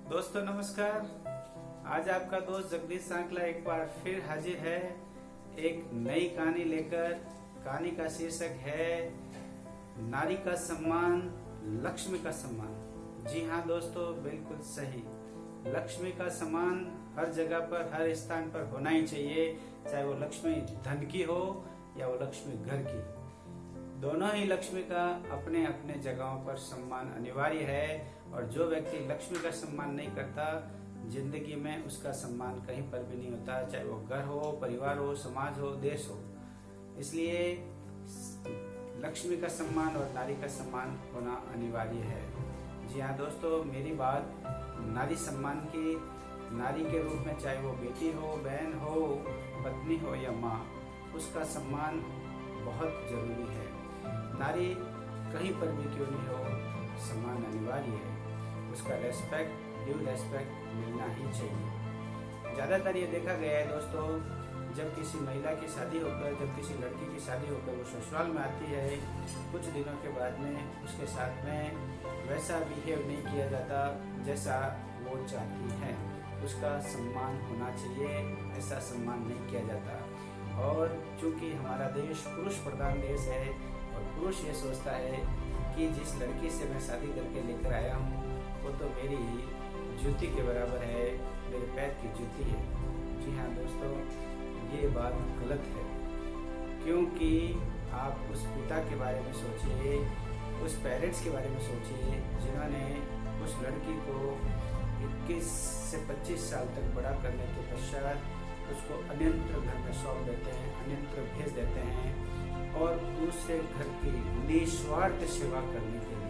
दोस्तों नमस्कार। आज आपका दोस्त जगदीश सांकला एक बार फिर हाजिर है एक नई कहानी लेकर। कहानी का शीर्षक है नारी का सम्मान, लक्ष्मी का सम्मान। जी हाँ दोस्तों, बिल्कुल सही। लक्ष्मी का सम्मान हर जगह पर, हर स्थान पर होना ही चाहिए, चाहे वो लक्ष्मी धन की हो या वो लक्ष्मी घर की। दोनों ही लक्ष्मी का अपने अपने जगहों पर सम्मान अनिवार्य है, और जो व्यक्ति लक्ष्मी का सम्मान नहीं करता, जिंदगी में उसका सम्मान कहीं पर भी नहीं होता, चाहे वो घर हो, परिवार हो, समाज हो, देश हो। इसलिए लक्ष्मी का सम्मान और नारी का सम्मान होना अनिवार्य है। जी हाँ दोस्तों, मेरी बात नारी सम्मान की, नारी के रूप में, चाहे वो बेटी हो, बहन हो, पत्नी हो या माँ, उसका सम्मान बहुत जरूरी है। नारी कहीं पर भी क्यों नहीं हो, सम्मान अनिवार्य है। उसका रेस्पेक्ट, ड्यू रेस्पेक्ट मिलना ही चाहिए। ज़्यादातर ये देखा गया है दोस्तों, जब किसी महिला की शादी होकर, जब किसी लड़की की शादी होकर वो ससुराल में आती है, कुछ दिनों के बाद में उसके साथ में वैसा बिहेव नहीं किया जाता जैसा वो चाहती है। उसका सम्मान होना चाहिए, ऐसा सम्मान नहीं किया जाता। और चूंकि हमारा देश पुरुष प्रधान देश है, और पुरुष ये सोचता है कि जिस लड़की से मैं शादी करके लेकर आया हूँ वो तो मेरी जूती के बराबर है, मेरे पैर की जूती है। जी हाँ दोस्तों, ये बात गलत है। क्योंकि आप उस पिता के बारे में सोचिए, उस पेरेंट्स के बारे में सोचिए, जिन्होंने उस लड़की को 21 से 25 साल तक बड़ा करने के पश्चात उसको अन्यत्र घर में सौंप देते हैं, अन्यत्र भेज देते हैं, और दूसरे घर की निस्वार्थ सेवा करने के लिए।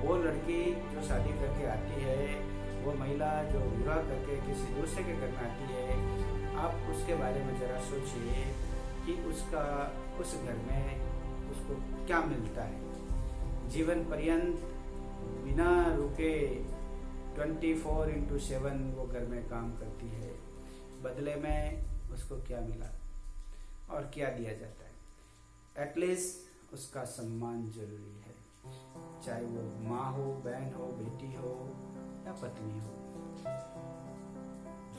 वो लड़की जो शादी करके आती है, वो महिला जो विवाह करके किसी दूसरे के घर में आती है, आप उसके बारे में जरा सोचिए कि उसका उस घर में उसको क्या मिलता है। जीवन पर्यंत बिना रुके 24/7 वो घर में काम करती है। बदले में उसको क्या मिला और क्या दिया जाता है? एटलीस्ट उसका सम्मान जरूरी है, चाहे वो माँ हो, बहन हो, बेटी हो या पत्नी हो।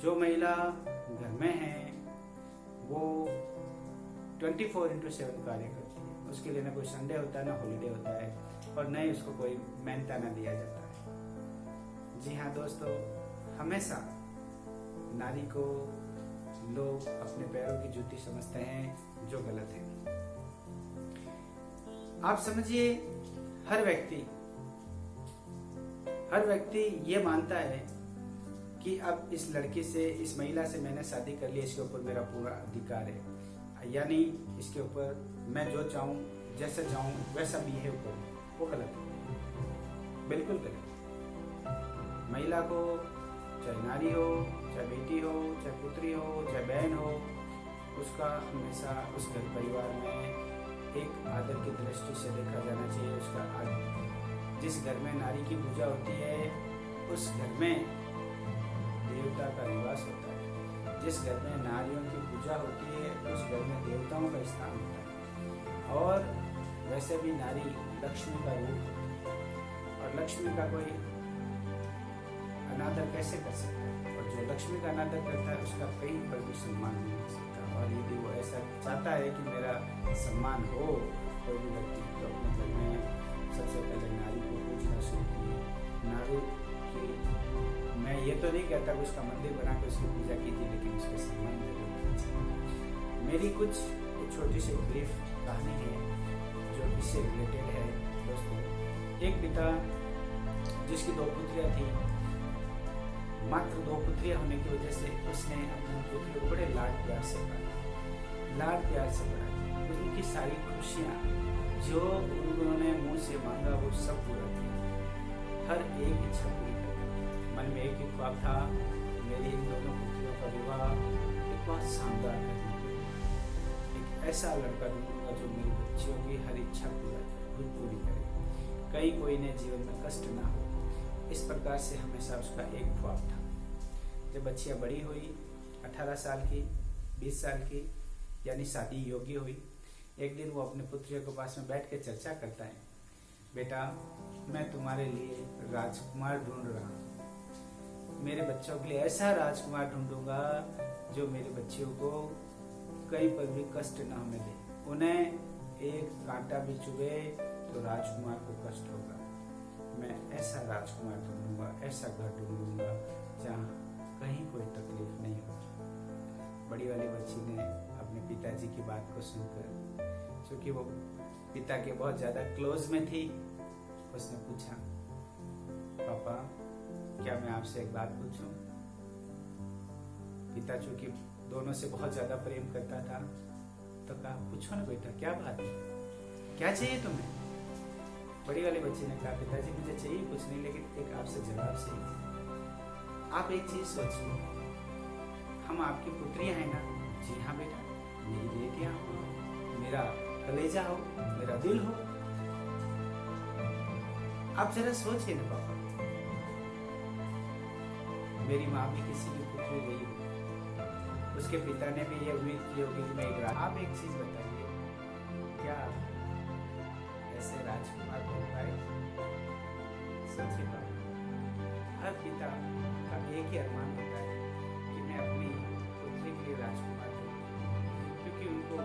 जो महिला घर में है वो 24/7 कार्य करती है। उसके लिए ना कोई संडे होता है, ना हॉलीडे होता है, और न ही उसको कोई मेहनता ना दिया जाता है। जी हाँ दोस्तों, हमेशा नारी को लोग अपने पैरों की जूती समझते हैं, जो गलत है। आप समझिए, हर व्यक्ति ये मानता है कि अब इस लड़की से, इस महिला से मैंने शादी कर ली, इसके ऊपर मेरा पूरा अधिकार है, यानी इसके ऊपर मैं जो चाहूँ, जैसे चाहूँ वैसा बिहेव करूँ। वो गलत है, बिल्कुल गलत। महिला को, चाहे नारी हो, चाहे बेटी हो, चाहे पुत्री हो, चाहे बहन हो, उसका हमेशा उस घर परिवार में एक आदर की दृष्टि से देखा जाना चाहिए। उसका आदर, जिस घर में नारी की पूजा होती है, उस घर में देवता का निवास होता है। जिस घर में नारियों की पूजा होती है, उस घर में देवताओं का स्थान होता है। और वैसे भी नारी लक्ष्मी का रूप, और लक्ष्मी का कोई अनादर कैसे कर सकता है? और जो लक्ष्मी का अनादर करता है, उसका कहीं पर भी सम्मान नहीं कर सकता। और यदि वो ऐसा चाहता है कि मेरा सम्मान हो, कोई भी व्यक्ति, तो अपने घर में सबसे पहले नारी को पूछना शुरू कीजिए। नारी की, मैं ये तो नहीं कहता कि उसका मंदिर बना के उसकी पूजा कीजिए, लेकिन उसके सम्मान जरूर कीजिए। मेरी कुछ छोटी सी ब्रीफ कहानी है जो इससे रिलेटेड है दोस्तों। एक पिता जिसकी 2 पुत्रियाँ थी, मात्र 2 पुत्रियाँ होने की वजह से उसने अपनी पुत्रियों को बड़े लाड प्यार से पढ़ा। उनकी सारी खुशियाँ जो उन्होंने मुंह से मांगा वो सब पूरा किया। हर एक इच्छा पूरी कर। मन में एक ही ख्वाब था, मेरी इन दोनों पुत्रियों का विवाह एक बहुत शानदार है, एक ऐसा लड़का ढूंढूंगा जो मेरी बच्चियों की हर इच्छा पूरी करे, कहीं कोई ने जीवन में कष्ट ना हो। इस प्रकार से हमेशा उसका एक ख्वाब था। जब बच्चियाँ बड़ी हुई, 18 साल की, 20 साल की, यानी शादी योग्य हुई, एक दिन वो अपने पुत्रियों के पास में बैठ के चर्चा करता है, बेटा मैं तुम्हारे लिए राजकुमार ढूंढ रहा हूँ। मेरे बच्चों के लिए ऐसा राजकुमार ढूंढूंगा जो मेरे बच्चियों को कहीं पर भी कष्ट ना मिले, उन्हें एक कांटा भी चुभे तो राजकुमार को कष्ट होगा। मैं ऐसा राजकुमार ढूंढूंगा, ऐसा घर ढूंढूंगा जहाँ कहीं कोई तकलीफ नहीं होगी। बड़ी वाली बच्ची ने अपने पिताजी की बात को सुनकर, क्योंकि वो पिता के बहुत ज्यादा क्लोज में थी, उसने पूछा, पापा क्या मैं आपसे एक बात पूछूं? पिता चूंकि दोनों से बहुत ज्यादा प्रेम करता था, तो कहा, पूछो ना बेटा, क्या बात है, क्या चाहिए तुम्हें? बड़ी वाली बच्ची ने कहा, पिताजी मुझे चाहिए कुछ नहीं, लेकिन एक आपसे जवाब चाहिए। आप एक चीज सोचिए, हम आपकी पुत्रियां हैं ना? जी हाँ बेटा, मेरी बेटियां हो, मेरा कलेजा हो, मेरा दिल हो। आप जरा सोचिए ना पापा, मेरी माँ भी किसी की पुत्री रही हो, उसके पिता ने भी ये उम्मीद की होगी कि मैं एक आप एक चीज बताइए, क्या ऐसे राजकुमार हो पाए? सोचिए पापा, हर पिता का एक ही अरमान होता है कि मैं अपनी पुत्री के लिए राजकुमार हूँ, क्योंकि उनको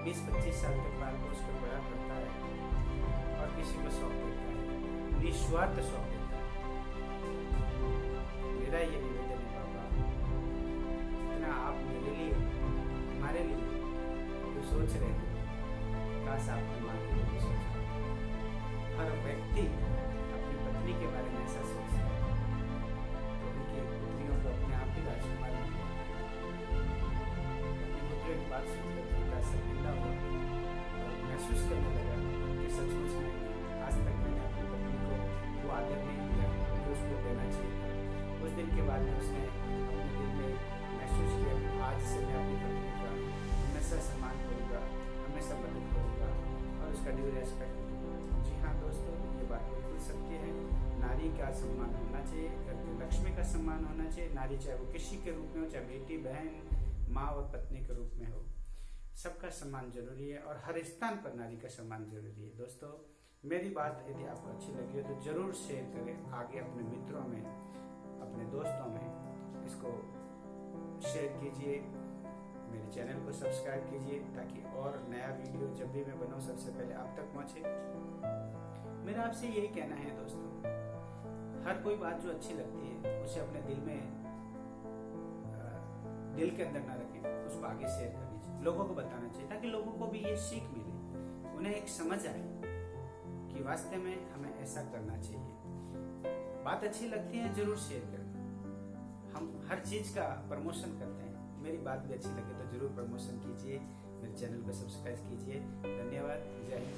20-25 साल तक पाल पोस कर बड़ा करता है और किसी को सौंप देता है, निस्वार्थ सौंप देता है। मेरा ये निवेदन है पापा, जितना आप मेरे लिए, हमारे लिए जो सोच रहे हैं, काश आप हमारे लिए भी सोचें। हर व्यक्ति अपनी पत्नी के बारे में ऐसा सोचता है तो उनकी पुत्रियों को अपने आप ही राजकुमार मिले। अपनी पुत्रियों की बात सुनकर पिता शर्मिंदा हुआ और महसूस करने लगा कि सचमुच में आज तक मैंने अपनी पत्नी को वो आदर नहीं दिया जो उसको देना चाहिए था। उस दिन के बाद में उसने अपने दिल में महसूस किया कि आज से मैं अपनी पत्नी का हमेशा सम्मान करूँगा, हमेशा मदद करूँगा और उसका ड्यू रेस्पेक्ट करूँगा। जी हाँ दोस्तों, ये बात बिल्कुल सत्य है। नारी का सम्मान होना चाहिए, घर की लक्ष्मी का सम्मान होना चाहिए। नारी चाहे वो किसी के रूप में हो, चाहे बेटी, बहन, माँ और पत्नी के रूप में हो, सबका सम्मान जरूरी है और हर स्थान पर नारी का सम्मान जरूरी है। दोस्तों, मेरी बात यदि आपको अच्छी लगी हो तो जरूर शेयर करें, आगे अपने मित्रों में, अपने दोस्तों में इसको शेयर कीजिए। मेरे चैनल को सब्सक्राइब कीजिए ताकि और नया वीडियो जब भी मैं बनाऊं सबसे पहले आप तक पहुंचे। मेरा आपसे यही कहना है दोस्तों, हर कोई बात जो अच्छी लगती है उसे अपने दिल के अंदर ना रखें, उसको आगे शेयर करनी चाहिए, लोगों को बताना चाहिए ताकि लोगों को भी ये सीख मिले, उन्हें एक समझ आए कि वास्तव में हमें ऐसा करना चाहिए। बात अच्छी लगती है जरूर शेयर करना। हम हर चीज का प्रमोशन करते हैं, मेरी बात भी अच्छी लगे तो जरूर प्रमोशन कीजिए, मेरे चैनल को सब्सक्राइब कीजिए। धन्यवाद, जय हिंद।